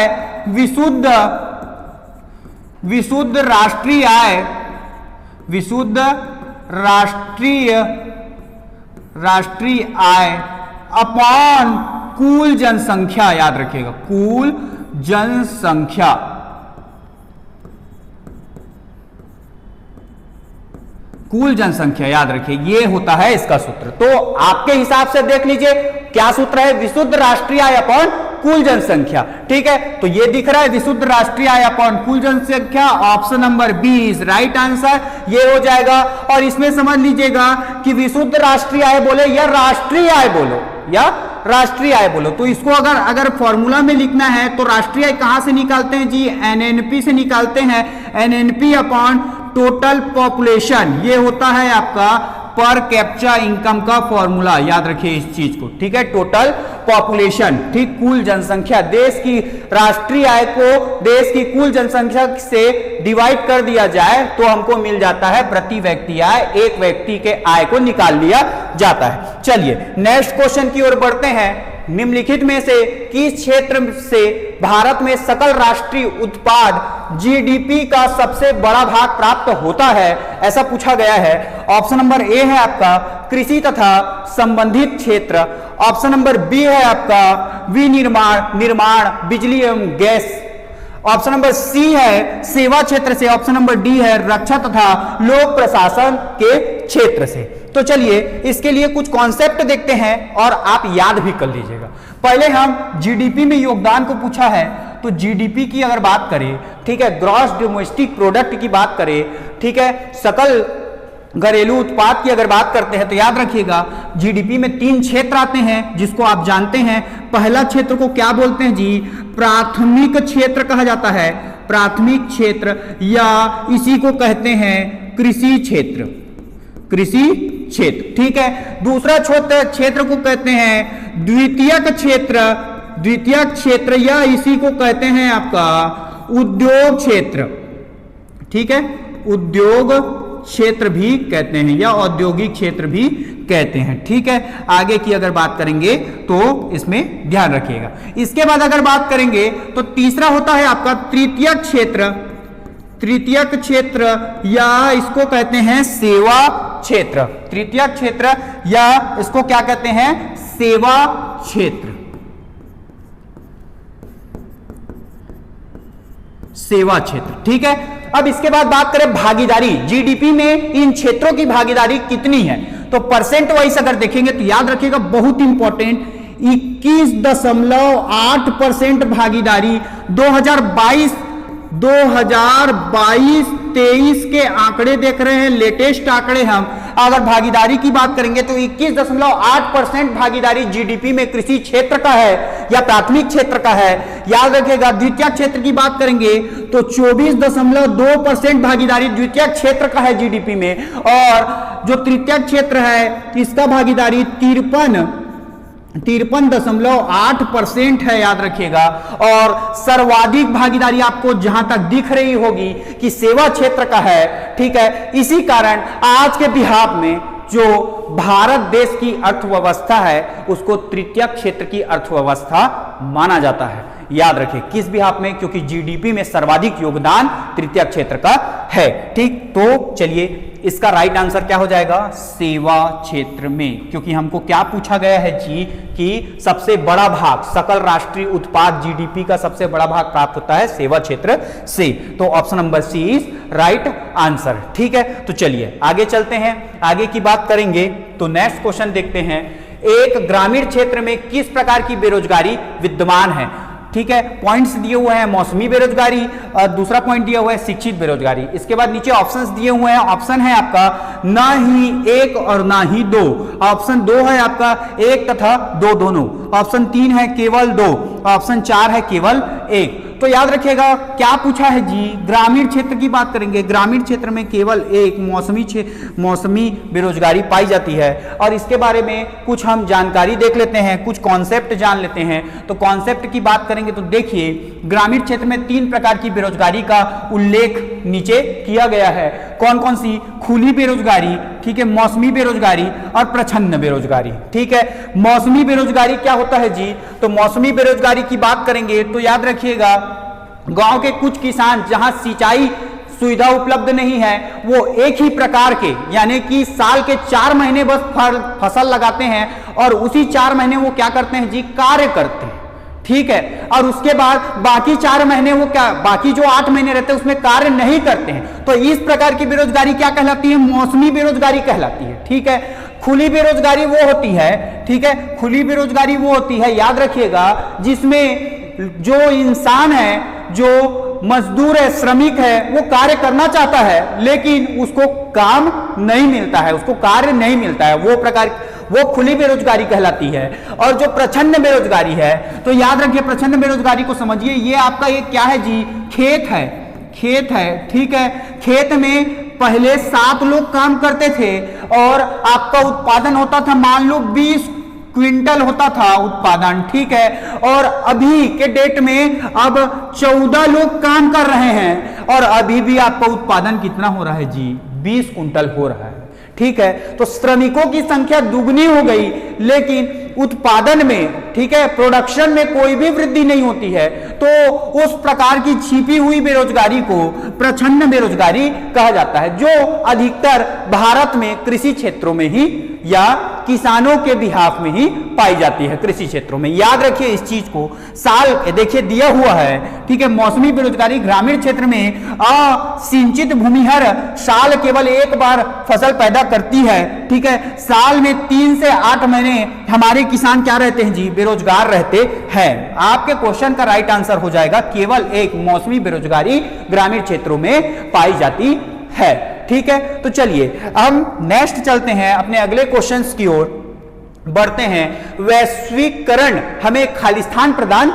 विशुद्ध राष्ट्रीय आय, विशुद्ध राष्ट्रीय आय अपॉन कुल जनसंख्या। याद रखिएगा, कुल जनसंख्या, कुल जनसंख्या, याद रखिए ये होता है इसका सूत्र। तो आपके हिसाब से देख लीजिए क्या सूत्र है? विशुद्ध राष्ट्रीय आय अपॉन कुल जनसंख्या। ठीक है, तो ये दिख रहा है विशुद्ध राष्ट्रीय आय अपॉन कुल जनसंख्या, option number B is right answer, ये हो जाएगा। और इसमें समझ लीजिएगा कि विशुद्ध राष्ट्रीय आय बोले या राष्ट्रीय आय बोलो, या राष्ट्रीय आय बोलो, तो इसको अगर फॉर्मूला में लिखना है तो राष्ट्रीय आय कहां से निकालते हैं जी? एनएनपी से निकालते हैं, एनएनपी अपॉन टोटल पॉपुलेशन, ये होता है आपका पर कैप्चा इनकम का फॉर्मूला। याद रखिए इस चीज को। ठीक है, टोटल पॉपुलेशन, ठीक, कुल जनसंख्या, देश की राष्ट्रीय आय को देश की कुल जनसंख्या से डिवाइड कर दिया जाए तो हमको मिल जाता है प्रति व्यक्ति आय, एक व्यक्ति के आय को निकाल लिया जाता है। चलिए नेक्स्ट क्वेश्चन की ओर बढ़ते हैं। निम्नलिखित में से किस क्षेत्र से भारत में सकल राष्ट्रीय उत्पाद जीडीपी का सबसे बड़ा भाग प्राप्त होता है? ऐसा पूछा गया है। ऑप्शन नंबर ए है आपका कृषि तथा संबंधित क्षेत्र, ऑप्शन नंबर बी है आपका विनिर्माण बिजली एवं गैस, ऑप्शन नंबर सी है सेवा क्षेत्र से, ऑप्शन नंबर डी है रक्षा तथा लोक प्रशासन के क्षेत्र से। तो चलिए इसके लिए कुछ कॉन्सेप्ट देखते हैं और आप याद भी कर लीजिएगा। पहले हम जीडीपी में योगदान को पूछा है, तो जीडीपी की अगर बात करें, ठीक है, ग्रॉस डोमेस्टिक प्रोडक्ट की बात करें, ठीक है, सकल घरेलू उत्पाद की अगर बात करते हैं, तो याद रखिएगा जीडीपी में 3 क्षेत्र आते हैं जिसको आप जानते हैं। पहला क्षेत्र को क्या बोलते हैं जी? प्राथमिक क्षेत्र कहा जाता है, प्राथमिक क्षेत्र, या इसी को कहते हैं कृषि क्षेत्र, कृषि क्षेत्र। ठीक है, दूसरा क्षेत्र को कहते हैं द्वितीयक क्षेत्र, द्वितीयक क्षेत्र, या इसी को कहते हैं आपका उद्योग क्षेत्र। ठीक है, उद्योग क्षेत्र भी कहते हैं या औद्योगिक क्षेत्र भी कहते हैं। ठीक है, आगे की अगर बात करेंगे तो इसमें ध्यान रखिएगा। इसके बाद अगर बात करेंगे तो तीसरा होता है आपका तृतीयक क्षेत्र। तृतीयक क्षेत्र या इसको कहते हैं सेवा क्षेत्र। तृतीयक क्षेत्र या इसको क्या कहते हैं, सेवा क्षेत्र। सेवा क्षेत्र। ठीक है, अब इसके बाद बात करें भागीदारी, जीडीपी में इन क्षेत्रों की भागीदारी कितनी है, तो परसेंट वाइज अगर देखेंगे तो याद रखिएगा बहुत इंपॉर्टेंट, 21.8% भागीदारी 2022-23 के आंकड़े देख रहे हैं, लेटेस्ट आंकड़े। हम अगर भागीदारी की बात करेंगे तो 21.8% भागीदारी जीडीपी में कृषि क्षेत्र का है या प्राथमिक क्षेत्र का है। याद रखिएगा द्वितीयक क्षेत्र की बात करेंगे तो 24.2% भागीदारी द्वितीयक क्षेत्र का है जीडीपी में, और जो तृतीयक क्षेत्र है इसका भागीदारी 53.8% है, याद रखिएगा। और सर्वाधिक भागीदारी आपको जहां तक दिख रही होगी कि सेवा क्षेत्र का है। ठीक है, इसी कारण आज के बिहार में जो भारत देश की अर्थव्यवस्था है उसको तृतीयक क्षेत्र की अर्थव्यवस्था माना जाता है। याद रखिए किस बिहार में, क्योंकि जीडीपी में सर्वाधिक योगदान तृतीयक क्षेत्र का है। ठीक, तो चलिए इसका राइट आंसर क्या हो जाएगा, सेवा क्षेत्र में, क्योंकि हमको क्या पूछा गया है जी कि सबसे बड़ा भाग सकल राष्ट्रीय उत्पाद जीडीपी का सबसे बड़ा भाग प्राप्त होता है सेवा क्षेत्र से। तो option number C is right answer. ठीक है, तो चलिए आगे चलते हैं, आगे की बात करेंगे तो नेक्स्ट क्वेश्चन देखते हैं। एक ग्रामीण क्षेत्र में किस प्रकार की बेरोजगारी विद्यमान है। ठीक है, पॉइंट्स दिए हुए हैं मौसमी बेरोजगारी, दूसरा पॉइंट दिया हुआ है शिक्षित बेरोजगारी। इसके बाद नीचे ऑप्शंस दिए हुए हैं, ऑप्शन है आपका ना ही एक और ना ही दो, ऑप्शन 2 है आपका एक तथा दो दोनों, ऑप्शन 3 है केवल 2, ऑप्शन 4 है केवल 1। तो याद रखिएगा क्या पूछा है जी, ग्रामीण क्षेत्र की बात करेंगे, ग्रामीण क्षेत्र में केवल एक मौसमी बेरोजगारी पाई जाती है। और इसके बारे में कुछ हम जानकारी देख लेते हैं, कुछ कॉन्सेप्ट जान लेते हैं। तो कॉन्सेप्ट की बात करेंगे तो देखिए ग्रामीण क्षेत्र में 3 प्रकार की बेरोजगारी का उल्लेख नीचे किया गया है। कौन कौन सी, खुली बेरोजगारी, ठीक है, मौसमी बेरोजगारी और प्रच्छन्न बेरोजगारी। ठीक है, मौसमी बेरोजगारी क्या होता है जी, तो मौसमी बेरोजगारी की बात करेंगे तो याद रखिएगा गांव के कुछ किसान जहां सिंचाई सुविधा उपलब्ध नहीं है वो एक ही प्रकार के यानी कि साल के 4 महीने बस फसल लगाते हैं और उसी 4 महीने वो क्या करते हैं जी, कार्य करते हैं। ठीक है, और उसके बाद बाकी 4 महीने वो क्या, बाकी जो 8 महीने रहते हैं उसमें कार्य नहीं करते हैं। तो इस प्रकार की बेरोजगारी क्या कहलाती है, मौसमी बेरोजगारी कहलाती है। ठीक है, खुली बेरोजगारी वो होती है, ठीक है, खुली बेरोजगारी वो होती है, याद रखिएगा, जिसमें जो इंसान है, जो मजदूर है, श्रमिक है, वो कार्य करना चाहता है लेकिन उसको काम नहीं मिलता है, उसको कार्य नहीं मिलता है, वो खुली बेरोजगारी कहलाती है। और जो प्रच्छन्न बेरोजगारी है तो याद रखिए प्रच्छन्न बेरोजगारी को समझिए, ये आपका ये क्या है जी, खेत है, खेत है। ठीक है, खेत में पहले 7 लोग काम करते थे और आपका उत्पादन होता था, मान लो 20 क्विंटल होता था उत्पादन। ठीक है, और अभी के डेट में अब 14 लोग काम कर रहे हैं और अभी भी आपका उत्पादन कितना हो रहा है जी, 20 कुंटल हो रहा है। ठीक है, तो श्रमिकों की संख्या दुगनी हो गई लेकिन उत्पादन में, ठीक है, प्रोडक्शन में कोई भी वृद्धि नहीं होती है। तो उस प्रकार की छिपी हुई बेरोजगारी को प्रच्छन्न बेरोजगारी कहा जाता है, जो अधिकतर भारत में कृषि क्षेत्रों में ही या किसानों के बिहाफ में ही पाई जाती है, कृषि क्षेत्रों में। याद रखिए इस चीज को, साल देखिए दिया हुआ है। ठीक है, मौसमी बेरोजगारी ग्रामीण क्षेत्र में असिंचित भूमिहर साल केवल एक बार फसल पैदा करती है। ठीक है, साल में 3 से 8 महीने हमारे किसान क्या रहते हैं जी, बेरोजगार रहते हैं। आपके क्वेश्चन का राइट आंसर हो जाएगा केवल एक, मौसमी बेरोजगारी ग्रामीण क्षेत्रों में पाई जाती है। ठीक है, तो चलिए हम नेक्स्ट चलते हैं, अपने अगले क्वेश्चंस की ओर बढ़ते हैं। वैश्वीकरण हमें खालिस्तान प्रदान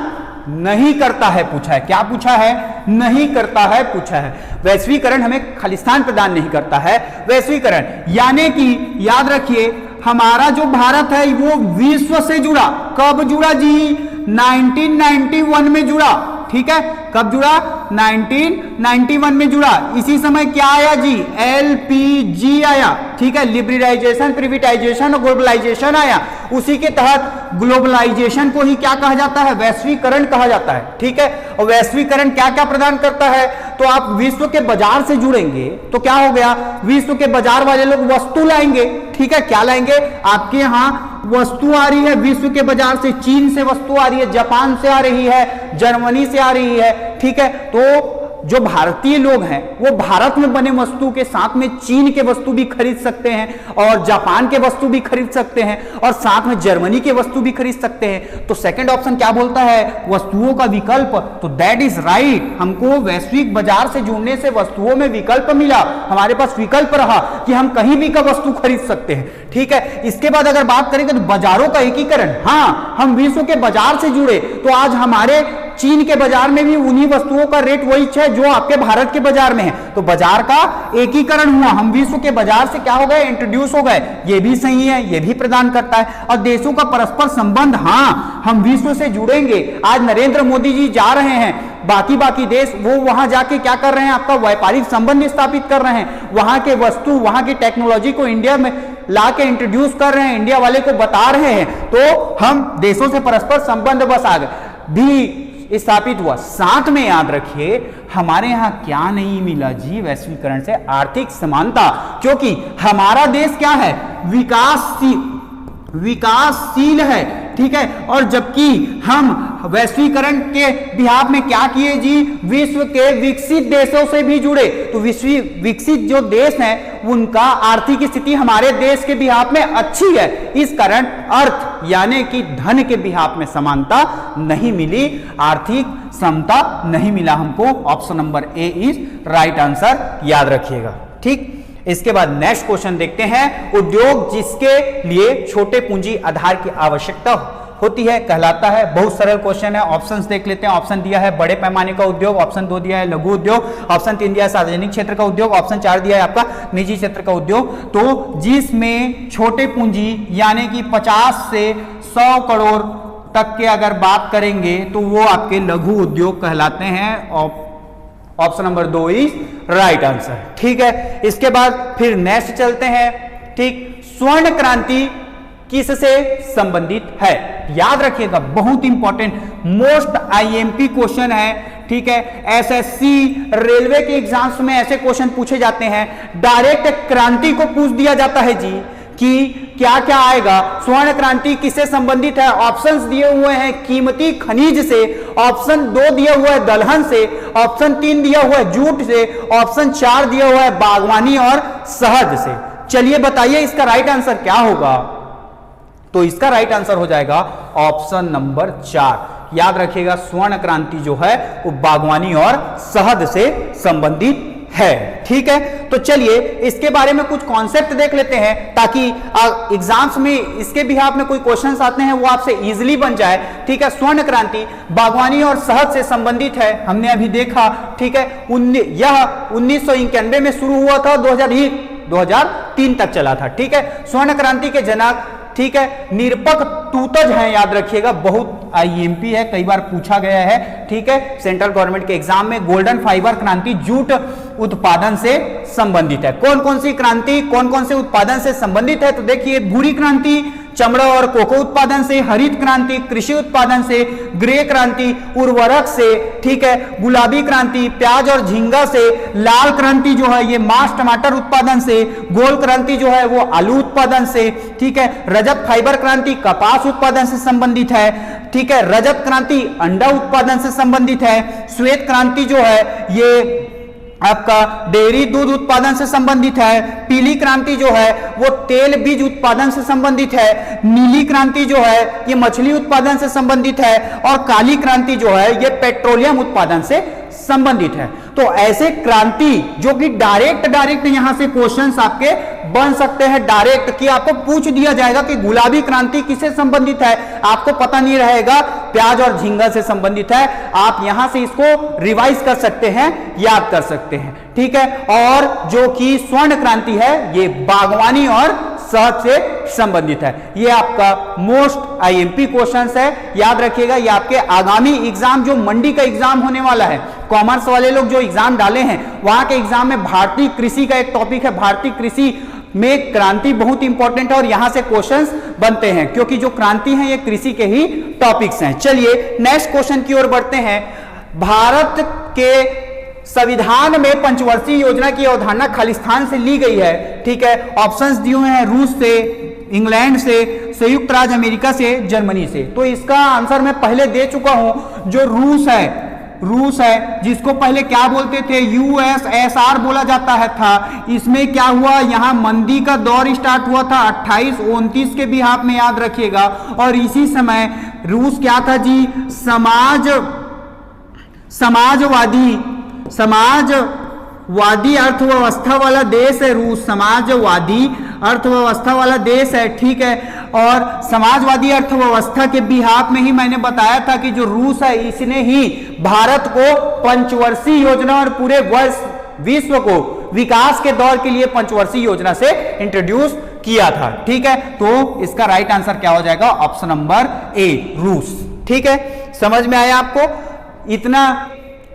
नहीं करता है पूछा है, क्या पूछा है, नहीं करता है पूछा है। वैश्वीकरण हमें खालिस्तान प्रदान नहीं करता है। वैश्वीकरण यानी कि याद रखिए हमारा जो भारत है वो विश्व से जुड़ा, कब जुड़ा जी, 1991 में जुड़ा। ठीक है, कब जुड़ा? 1991 में जुड़ा। इसी समय क्या आया जी? LPG आया, ठीक है, लिबरलाइजेशन, प्रिवेटाइजेशन और ग्लोबलाइजेशन आया। उसी के तहत ग्लोबलाइजेशन को ही क्या कहा जाता है? वैश्वीकरण कहा जाता है, ठीक है। और वैश्वीकरण क्या क्या प्रदान करता है? तो आप विश्व के बाजार से जुड़ेंगे तो क्या हो गया? विश्व के बाजार वाले लोग वस्तु लाएंगे, ठीक है। क्या लाएंगे? आपके यहाँ वस्तु आ रही है विश्व के बाजार से, चीन से वस्तु आ रही है, जापान से आ रही है, जर्मनी से आ रही है, ठीक है। तो जो भारतीय लोग हैं वो भारत में बने वस्तु के साथ में चीन के वस्तु भी खरीद सकते हैं और जापान के वस्तु भी खरीद सकते हैं और साथ में जर्मनी के वस्तु भी खरीद सकते हैं। तो सेकंड ऑप्शन क्या बोलता है? वस्तुओं का विकल्प। तो दैट इज राइट, हमको वैश्विक बाजार से जुड़ने से वस्तुओं में विकल्प मिला, हमारे पास विकल्प रहा कि हम कहीं भी का वस्तु खरीद सकते हैं, ठीक है। इसके बाद अगर बात करेंगे तो बाजारों का एकीकरण। हाँ, हम विश्व के बाजार से जुड़े तो आज हमारे चीन के बाजार में भी उन्हीं वस्तुओं का रेट वही है जो आपके भारत के बाजार में है। तो बाजार का एकीकरण हुआ, हम विश्व के बाजार से क्या हो गए? इंट्रोड्यूस हो गए। ये भी सही है, ये भी प्रदान करता है। और देशों का परस्पर संबंध, हाँ, हम विश्व से जुड़ेंगे। आज नरेंद्र मोदी जी जा रहे हैं बाकी देश, वो वहां जाके क्या कर रहे हैं? आपका व्यापारिक संबंध स्थापित कर रहे हैं, वहां के वस्तु, वहां की टेक्नोलॉजी को इंडिया में ला के इंट्रोड्यूस कर रहे हैं, इंडिया वाले को बता रहे हैं। तो हम देशों से परस्पर संबंध बस आ गए भी स्थापित हुआ। साथ में याद रखिए हमारे यहां क्या नहीं मिला जी वैश्वीकरण से? आर्थिक समानता, क्योंकि हमारा देश क्या है? विकासशील है, ठीक है। और जबकि हम वैश्वीकरण के बिहाफ में क्या किए जी? विश्व के विकसित देशों से भी जुड़े। तो विकसित जो देश हैं उनका आर्थिक स्थिति हमारे देश के बिहाफ में अच्छी है, इस कारण अर्थ यानी कि धन के बिहाफ में समानता नहीं मिली, आर्थिक समता नहीं मिला हमको। Option number A is right answer, याद रखिएगा, ठीक। इसके बाद नेक्स्ट क्वेश्चन देखते हैं। उद्योग जिसके लिए छोटे पूंजी आधार की आवश्यकता होती है कहलाता है। बहुत सरल क्वेश्चन है, ऑप्शंस देख लेते हैं। ऑप्शन दिया है बड़े पैमाने का उद्योग, ऑप्शन 2 दिया है लघु उद्योग, ऑप्शन 3 दिया है सार्वजनिक क्षेत्र का उद्योग, ऑप्शन 4 दिया है आपका निजी क्षेत्र का उद्योग। तो जिसमें छोटे पूंजी यानी कि 50 से 100 करोड़ तक के अगर बात करेंगे तो वो आपके लघु उद्योग कहलाते हैं। Option number 2 is right answer, ठीक है। इसके बाद फिर नेक्स्ट चलते हैं, ठीक। स्वर्ण क्रांति किससे संबंधित है? याद रखिएगा, बहुत इंपॉर्टेंट, मोस्ट आईएमपी क्वेश्चन है, ठीक है। एसएससी रेलवे के एग्जाम्स में ऐसे क्वेश्चन पूछे जाते हैं। डायरेक्ट क्रांति को पूछ दिया जाता है जी कि क्या क्या आएगा? स्वर्ण क्रांति किससे संबंधित है? ऑप्शंस दिए हुए हैं कीमती खनिज से, ऑप्शन 2 दिया हुआ है दलहन से, ऑप्शन 3 दिया हुआ है जूट से, ऑप्शन 4 दिया हुआ है बागवानी और शहद से। चलिए बताइए इसका राइट आंसर क्या होगा? तो इसका राइट आंसर हो जाएगा ऑप्शन नंबर 4। याद रखिएगा स्वर्ण क्रांति जो है वो बागवानी और शहद से संबंधित है, ठीक है। तो चलिए इसके बारे में कुछ कॉन्सेप्ट देख लेते हैं ताकि एग्जाम्स में इसके बिहाफ में कोई क्वेश्चंस आते हैं वो आपसे इजीली बन जाए, ठीक है। स्वर्ण क्रांति बागवानी और शहद से संबंधित है, हमने अभी देखा, ठीक है। यह 1991 में शुरू हुआ था, 2003 तक चला था, ठीक है। स्वर्ण क्रांति के जनक, ठीक है, निरपक टूतज हैं, याद रखिएगा, बहुत आईएमपी है, कई बार पूछा गया है, ठीक है, सेंट्रल गवर्नमेंट के एग्जाम में। गोल्डन फाइबर क्रांति जूट उत्पादन से संबंधित है। कौन कौन सी क्रांति कौन कौन से उत्पादन से संबंधित है? तो देखिए, भूरी क्रांति चमड़ा और कोको उत्पादन से, हरित क्रांति कृषि उत्पादन से, ग्रे क्रांति उर्वरक से, ठीक है, गुलाबी क्रांति प्याज और झींगा से, लाल क्रांति जो है ये मांस टमाटर उत्पादन से, गोल क्रांति जो है वो आलू उत्पादन से, ठीक है, रजत फाइबर क्रांति कपास उत्पादन से संबंधित है, ठीक है, रजत क्रांति अंडा उत्पादन से संबंधित है, श्वेत क्रांति जो है ये आपका डेयरी दूध उत्पादन से संबंधित है, पीली क्रांति जो है वो तेल बीज उत्पादन से संबंधित है, नीली क्रांति जो है ये मछली उत्पादन से संबंधित है, और काली क्रांति जो है ये पेट्रोलियम उत्पादन से संबंधित है। तो ऐसे क्रांति जो कि डायरेक्ट यहां से क्वेश्चंस आपके बन सकते हैं, डायरेक्ट कि आपको पूछ दिया जाएगा कि गुलाबी क्रांति किससे संबंधित है, आपको पता नहीं रहेगा, प्याज और झींगा से संबंधित है, आप यहां से इसको रिवाइज कर सकते हैं, याद कर सकते हैं, ठीक है। और जो कि स्वर्ण क्रांति है ये बागवानी और शहद से संबंधित है। ये आपका मोस्ट आईएमपी क्वेश्चंस है, याद रखिएगा। ये आपके आगामी एग्जाम, जो मंडी का एग्जाम होने वाला है, कॉमर्स वाले लोग जो एग्जाम डाले हैं वहां के एग्जाम में भारतीय कृषि का एक टॉपिक है। भारतीय कृषि में क्रांति बहुत इंपॉर्टेंट है और यहां से क्वेश्चंस बनते हैं, क्योंकि जो क्रांति है ये कृषि के ही टॉपिक्स हैं। चलिए नेक्स्ट क्वेश्चन की ओर बढ़ते हैं। भारत के संविधान में पंचवर्षीय योजना की अवधारणा खालिस्तान से ली गई है, ठीक है। ऑप्शंस दिए हुए हैं रूस से, इंग्लैंड से, संयुक्त राज्य अमेरिका से, जर्मनी से। तो इसका आंसर मैं पहले दे चुका हूं। जो रूस है जिसको पहले क्या बोलते थे, यूएसएसआर बोला जाता है था। इसमें क्या हुआ, यहां मंदी का दौर स्टार्ट हुआ था 28-29 के भी हाथ में, याद रखिएगा। और इसी समय रूस क्या था जी, समाजवादी अर्थव्यवस्था वाला देश है रूस, समाजवादी अर्थव्यवस्था वाला देश है, ठीक है। और समाजवादी अर्थव्यवस्था के बिहाफ में ही मैंने बताया था कि जो रूस है इसने ही भारत को पंचवर्षीय योजना और पूरे विश्व को विकास के दौर के लिए पंचवर्षीय योजना से इंट्रोड्यूस किया था, ठीक है। तो इसका राइट आंसर क्या हो जाएगा, ऑप्शन नंबर ए, रूस, ठीक है। समझ में आया आपको? इतना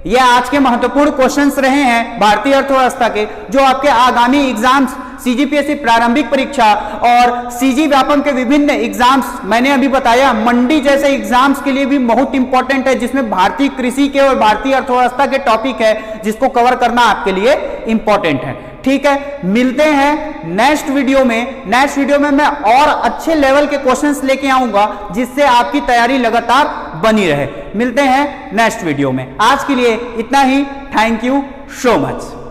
ये आज के महत्वपूर्ण क्वेश्चंस रहे हैं भारतीय अर्थव्यवस्था के, जो आपके आगामी एग्जाम्स, सीजीपीएससी प्रारंभिक परीक्षा और सीजी व्यापम के विभिन्न एग्जाम्स, मैंने अभी बताया मंडी जैसे एग्जाम्स के लिए भी बहुत इंपॉर्टेंट है, जिसमें भारतीय कृषि के और भारतीय अर्थव्यवस्था के टॉपिक है, जिसको कवर करना आपके लिए इंपॉर्टेंट है, ठीक है। मिलते हैं नेक्स्ट वीडियो में। नेक्स्ट वीडियो में मैं और अच्छे लेवल के क्वेश्चंस लेके आऊंगा, जिससे आपकी तैयारी लगातार बनी रहे। मिलते हैं नेक्स्ट वीडियो में। आज के लिए इतना ही। Thank you so much.